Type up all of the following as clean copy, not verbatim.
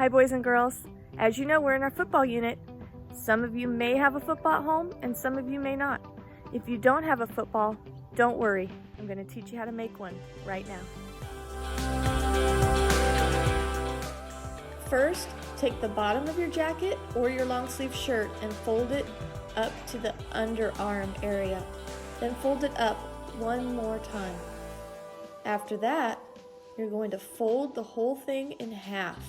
Hi boys and girls. As you know, we're in our football unit. Some of you may have a football at home and some of you may not. If you don't have a football, don't worry. I'm going to teach you how to make one right now. First, take the bottom of your jacket or your long sleeve shirt and fold it up to the underarm area. Then fold it up one more time. After that, you're going to fold the whole thing in half.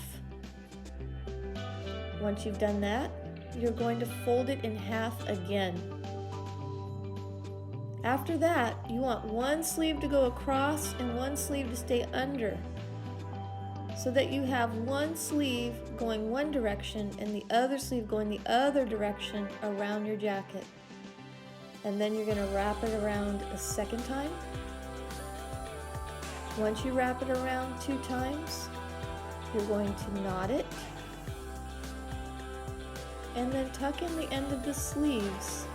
Once you've done that, you're going to fold it in half again. After that, you want one sleeve to go across and one sleeve to stay under, so that you have one sleeve going one direction and the other sleeve going the other direction around your jacket. And then you're going to wrap it around a second time. Once you wrap it around 2 times, you're going to knot it and then tuck in the end of the sleeves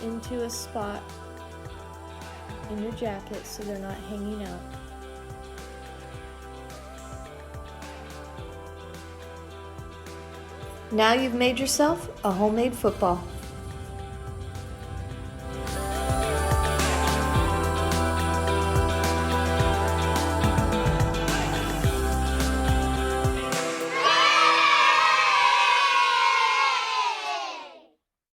into a spot in your jacket so they're not hanging out. Now you've made yourself a homemade football.